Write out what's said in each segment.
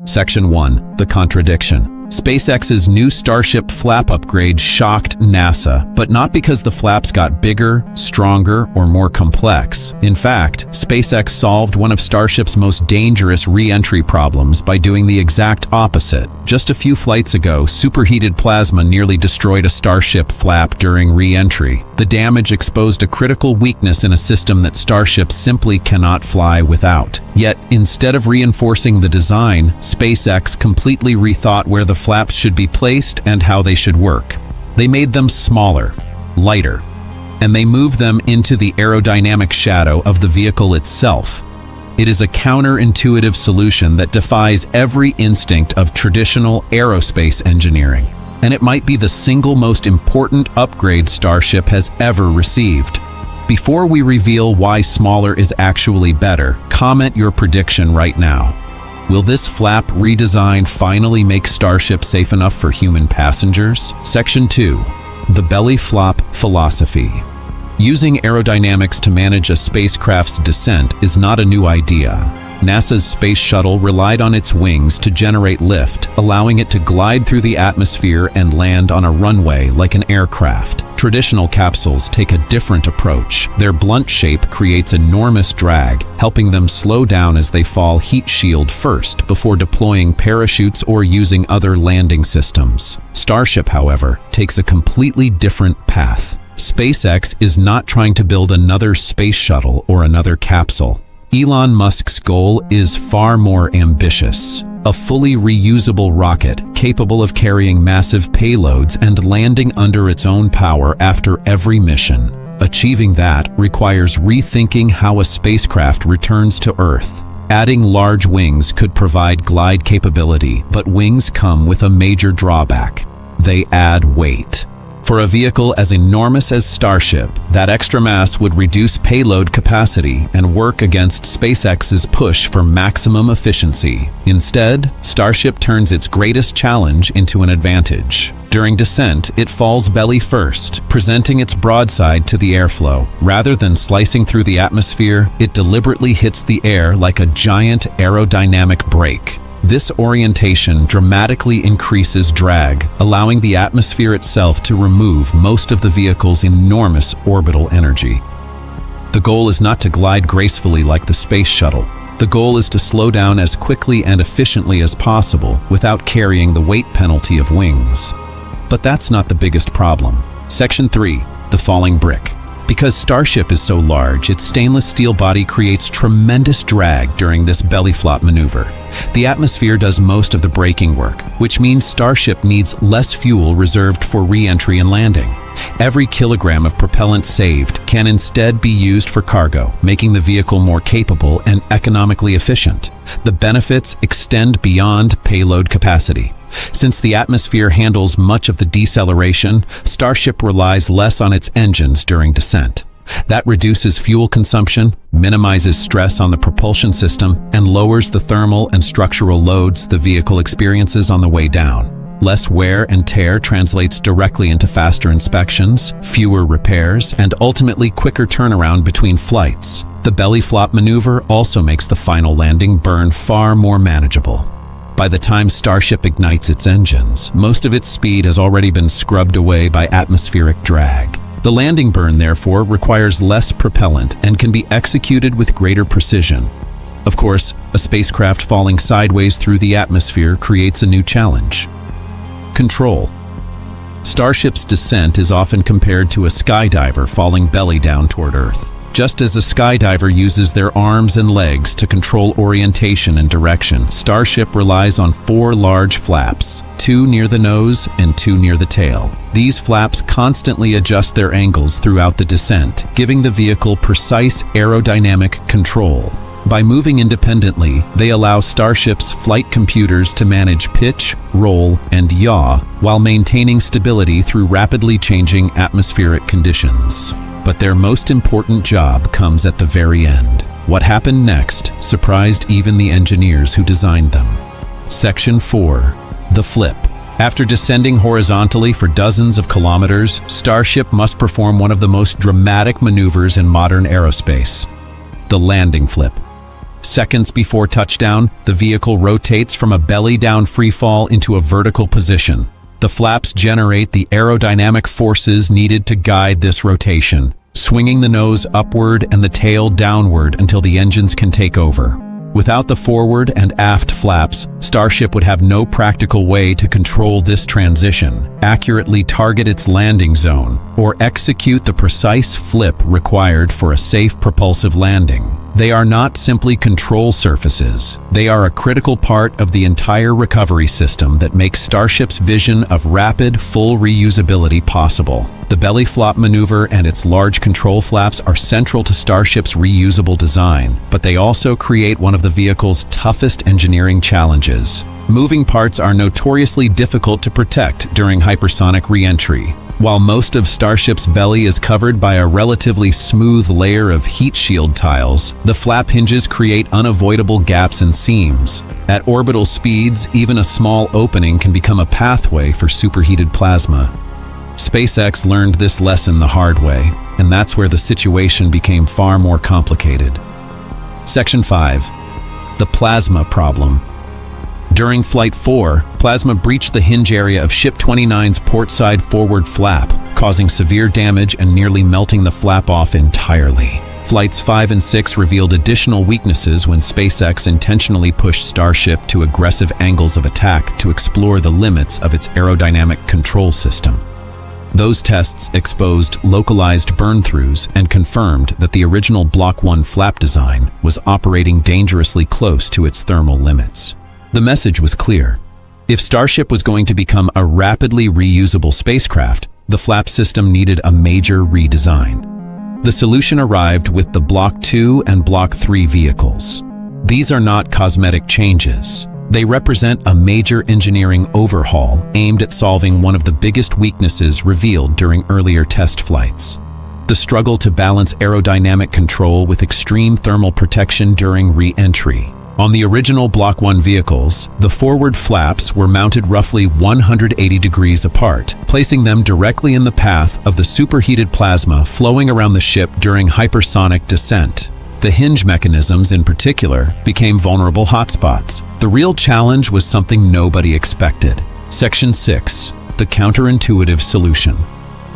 Section 1. The Contradiction. SpaceX's new Starship flap upgrade shocked NASA, but not because the flaps got bigger, stronger, or more complex. In fact, SpaceX solved one of Starship's most dangerous re-entry problems by doing the exact opposite. Just a few flights ago, superheated plasma nearly destroyed a Starship flap during re-entry. The damage exposed a critical weakness in a system that Starship simply cannot fly without. Yet, instead of reinforcing the design, SpaceX completely rethought where the flaps should be placed and how they should work. They made them smaller, lighter, and they moved them into the aerodynamic shadow of the vehicle itself. It is a counterintuitive solution that defies every instinct of traditional aerospace engineering, and it might be the single most important upgrade Starship has ever received. Before we reveal why smaller is actually better, comment your prediction right now. Will this flap redesign finally make Starship safe enough for human passengers? Section 2. The belly flop philosophy. Using aerodynamics to manage a spacecraft's descent is not a new idea. NASA's space shuttle relied on its wings to generate lift, allowing it to glide through the atmosphere and land on a runway like an aircraft. Traditional capsules take a different approach. Their blunt shape creates enormous drag, helping them slow down as they fall heat shield first before deploying parachutes or using other landing systems. Starship, however, takes a completely different path. SpaceX is not trying to build another space shuttle or another capsule. Elon Musk's goal is far more ambitious. A fully reusable rocket capable of carrying massive payloads and landing under its own power after every mission. Achieving that requires rethinking how a spacecraft returns to Earth. Adding large wings could provide glide capability, but wings come with a major drawback. They add weight. For a vehicle as enormous as Starship, that extra mass would reduce payload capacity and work against SpaceX's push for maximum efficiency. Instead, Starship turns its greatest challenge into an advantage. During descent, it falls belly first, presenting its broadside to the airflow. Rather than slicing through the atmosphere, it deliberately hits the air like a giant aerodynamic brake. This orientation dramatically increases drag, allowing the atmosphere itself to remove most of the vehicle's enormous orbital energy. The goal is not to glide gracefully like the space shuttle. The goal is to slow down as quickly and efficiently as possible without carrying the weight penalty of wings. But that's not the biggest problem. Section 3. The falling brick. Because Starship is so large, its stainless steel body creates tremendous drag during this belly flop maneuver. The atmosphere does most of the braking work, which means Starship needs less fuel reserved for re-entry and landing. Every kilogram of propellant saved can instead be used for cargo, making the vehicle more capable and economically efficient. The benefits extend beyond payload capacity. Since the atmosphere handles much of the deceleration, Starship relies less on its engines during descent. That reduces fuel consumption, minimizes stress on the propulsion system, and lowers the thermal and structural loads the vehicle experiences on the way down. Less wear and tear translates directly into faster inspections, fewer repairs, and ultimately quicker turnaround between flights. The belly flop maneuver also makes the final landing burn far more manageable. By the time Starship ignites its engines, most of its speed has already been scrubbed away by atmospheric drag. The landing burn, therefore, requires less propellant and can be executed with greater precision. Of course, a spacecraft falling sideways through the atmosphere creates a new challenge. Control. Starship's descent is often compared to a skydiver falling belly down toward Earth. Just as a skydiver uses their arms and legs to control orientation and direction, Starship relies on 4 large flaps, 2 near the nose and 2 near the tail. These flaps constantly adjust their angles throughout the descent, giving the vehicle precise aerodynamic control. By moving independently, they allow Starship's flight computers to manage pitch, roll, and yaw while maintaining stability through rapidly changing atmospheric conditions. But their most important job comes at the very end. What happened next surprised even the engineers who designed them. Section 4. The flip. After descending horizontally for dozens of kilometers, Starship must perform one of the most dramatic maneuvers in modern aerospace: the landing flip. Seconds before touchdown, the vehicle rotates from a belly-down freefall into a vertical position. The flaps generate the aerodynamic forces needed to guide this rotation, swinging the nose upward and the tail downward until the engines can take over. Without the forward and aft flaps, Starship would have no practical way to control this transition, accurately target its landing zone, or execute the precise flip required for a safe propulsive landing. They are not simply control surfaces. They are a critical part of the entire recovery system that makes Starship's vision of rapid, full reusability possible. The belly flop maneuver and its large control flaps are central to Starship's reusable design, but they also create one of the vehicle's toughest engineering challenges. Moving parts are notoriously difficult to protect during hypersonic re-entry. While most of Starship's belly is covered by a relatively smooth layer of heat shield tiles, the flap hinges create unavoidable gaps and seams. At orbital speeds, even a small opening can become a pathway for superheated plasma. SpaceX learned this lesson the hard way, and that's where the situation became far more complicated. Section 5. The plasma problem. During Flight 4, plasma breached the hinge area of Ship 29's portside forward flap, causing severe damage and nearly melting the flap off entirely. Flights 5 and 6 revealed additional weaknesses when SpaceX intentionally pushed Starship to aggressive angles of attack to explore the limits of its aerodynamic control system. Those tests exposed localized burn-throughs and confirmed that the original Block 1 flap design was operating dangerously close to its thermal limits. The message was clear. If Starship was going to become a rapidly reusable spacecraft, the flap system needed a major redesign. The solution arrived with the Block 2 and Block 3 vehicles. These are not cosmetic changes. They represent a major engineering overhaul aimed at solving one of the biggest weaknesses revealed during earlier test flights: the struggle to balance aerodynamic control with extreme thermal protection during re-entry. On the original Block 1 vehicles, the forward flaps were mounted roughly 180 degrees apart, placing them directly in the path of the superheated plasma flowing around the ship during hypersonic descent. The hinge mechanisms, in particular, became vulnerable hotspots. The real challenge was something nobody expected. Section 6. The counterintuitive solution.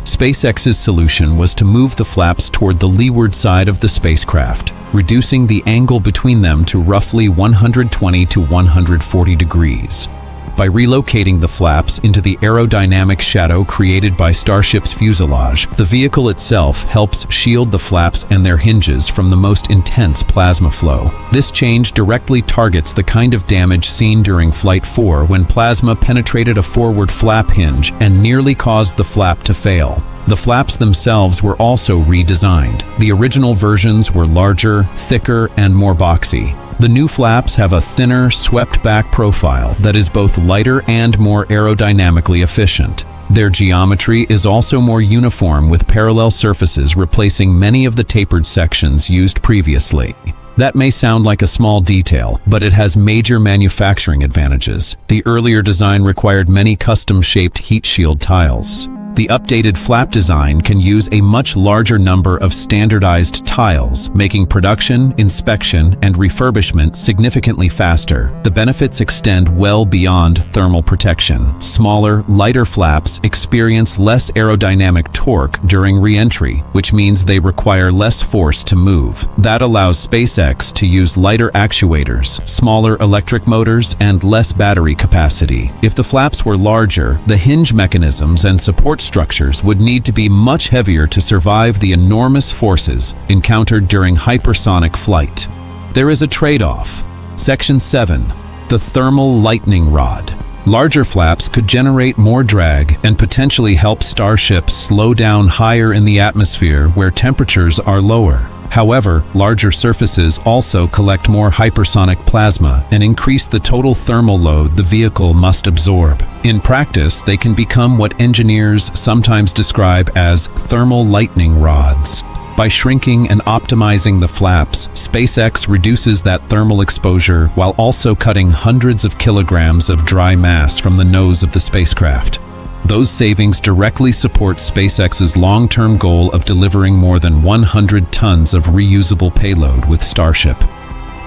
SpaceX's solution was to move the flaps toward the leeward side of the spacecraft, reducing the angle between them to roughly 120 to 140 degrees. By relocating the flaps into the aerodynamic shadow created by Starship's fuselage, the vehicle itself helps shield the flaps and their hinges from the most intense plasma flow. This change directly targets the kind of damage seen during Flight 4 when plasma penetrated a forward flap hinge and nearly caused the flap to fail. The flaps themselves were also redesigned. The original versions were larger, thicker, and more boxy. The new flaps have a thinner, swept-back profile that is both lighter and more aerodynamically efficient. Their geometry is also more uniform, with parallel surfaces replacing many of the tapered sections used previously. That may sound like a small detail, but it has major manufacturing advantages. The earlier design required many custom-shaped heat shield tiles. The updated flap design can use a much larger number of standardized tiles, making production, inspection, and refurbishment significantly faster. The benefits extend well beyond thermal protection. Smaller, lighter flaps experience less aerodynamic torque during re-entry, which means they require less force to move. That allows SpaceX to use lighter actuators, smaller electric motors, and less battery capacity. If the flaps were larger, the hinge mechanisms and support structures would need to be much heavier to survive the enormous forces encountered during hypersonic flight. There is a trade-off. Section 7. The thermal lightning rod. Larger flaps could generate more drag and potentially help Starship slow down higher in the atmosphere where temperatures are lower. However, larger surfaces also collect more hypersonic plasma and increase the total thermal load the vehicle must absorb. In practice, they can become what engineers sometimes describe as thermal lightning rods. By shrinking and optimizing the flaps, SpaceX reduces that thermal exposure while also cutting hundreds of kilograms of dry mass from the nose of the spacecraft. Those savings directly support SpaceX's long-term goal of delivering more than 100 tons of reusable payload with Starship.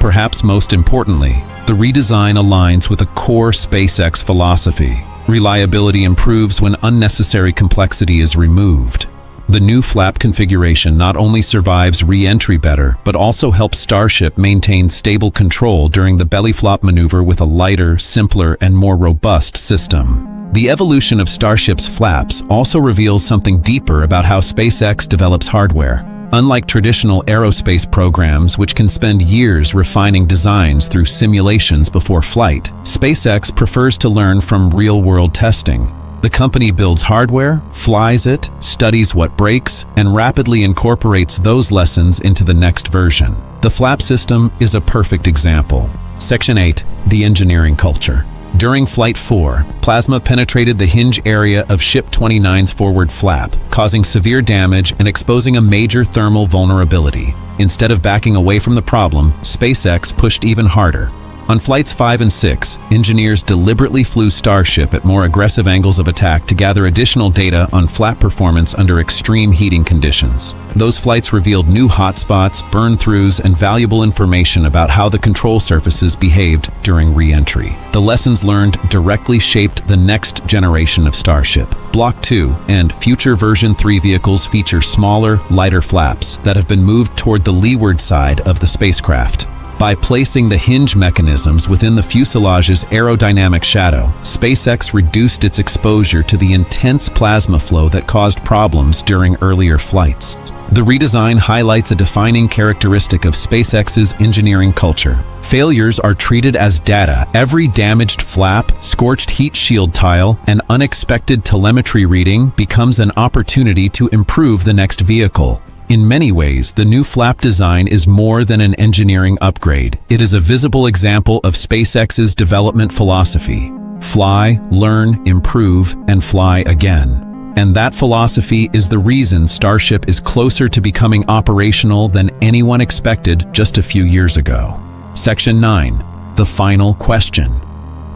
perhaps most importantly, the redesign aligns with a core SpaceX philosophy. Reliability improves when unnecessary complexity is removed. The new flap configuration not only survives re-entry better, but also helps Starship maintain stable control during the belly flop maneuver with a lighter, simpler, and more robust system. The evolution of Starship's flaps also reveals something deeper about how SpaceX develops hardware. Unlike traditional aerospace programs, which can spend years refining designs through simulations before flight, SpaceX prefers to learn from real-world testing. The company builds hardware, flies it, studies what breaks, and rapidly incorporates those lessons into the next version. The flap system is a perfect example. Section 8. The engineering culture. During Flight 4, plasma penetrated the hinge area of Ship 29's forward flap, causing severe damage and exposing a major thermal vulnerability. Instead of backing away from the problem, SpaceX pushed even harder. On Flights 5 and 6, engineers deliberately flew Starship at more aggressive angles of attack to gather additional data on flap performance under extreme heating conditions. Those flights revealed new hotspots, burn-throughs, and valuable information about how the control surfaces behaved during re-entry. The lessons learned directly shaped the next generation of Starship. Block 2 and future version 3 vehicles feature smaller, lighter flaps that have been moved toward the leeward side of the spacecraft. By placing the hinge mechanisms within the fuselage's aerodynamic shadow, SpaceX reduced its exposure to the intense plasma flow that caused problems during earlier flights. The redesign highlights a defining characteristic of SpaceX's engineering culture. Failures are treated as data. Every damaged flap, scorched heat shield tile, and unexpected telemetry reading becomes an opportunity to improve the next vehicle. In many ways, the new flap design is more than an engineering upgrade. It is a visible example of SpaceX's development philosophy. Fly, learn, improve, and fly again. And that philosophy is the reason Starship is closer to becoming operational than anyone expected just a few years ago. Section 9. The final question.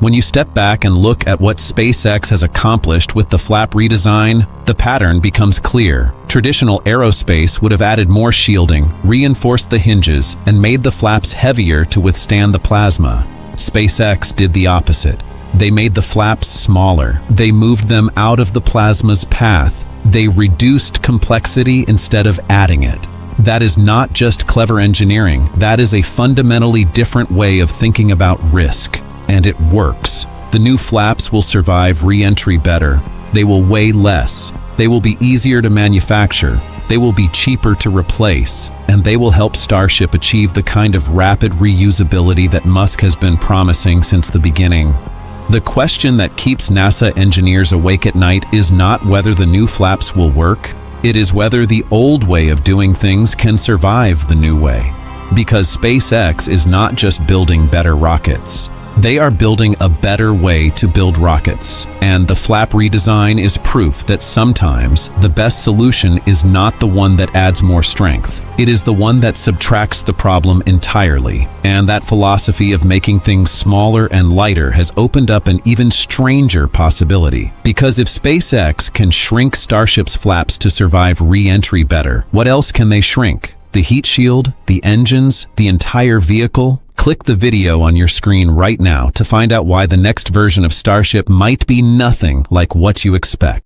When you step back and look at what SpaceX has accomplished with the flap redesign, the pattern becomes clear. Traditional aerospace would have added more shielding, reinforced the hinges, and made the flaps heavier to withstand the plasma. SpaceX did the opposite. They made the flaps smaller. They moved them out of the plasma's path. They reduced complexity instead of adding it. That is not just clever engineering. That is a fundamentally different way of thinking about risk. And it works. The new flaps will survive re-entry better. They will weigh less. They will be easier to manufacture. They will be cheaper to replace. And they will help Starship achieve the kind of rapid reusability that Musk has been promising since the beginning. The question that keeps NASA engineers awake at night is not whether the new flaps will work. It is whether the old way of doing things can survive the new way. Because SpaceX is not just building better rockets. They are building a better way to build rockets, and the flap redesign is proof that sometimes the best solution is not the one that adds more strength. It is the one that subtracts the problem entirely. And that philosophy of making things smaller and lighter has opened up an even stranger possibility. Because if SpaceX can shrink Starship's flaps to survive re-entry better, what else can they shrink? The heat shield, the engines, the entire vehicle? Click the video on your screen right now to find out why the next version of Starship might be nothing like what you expect.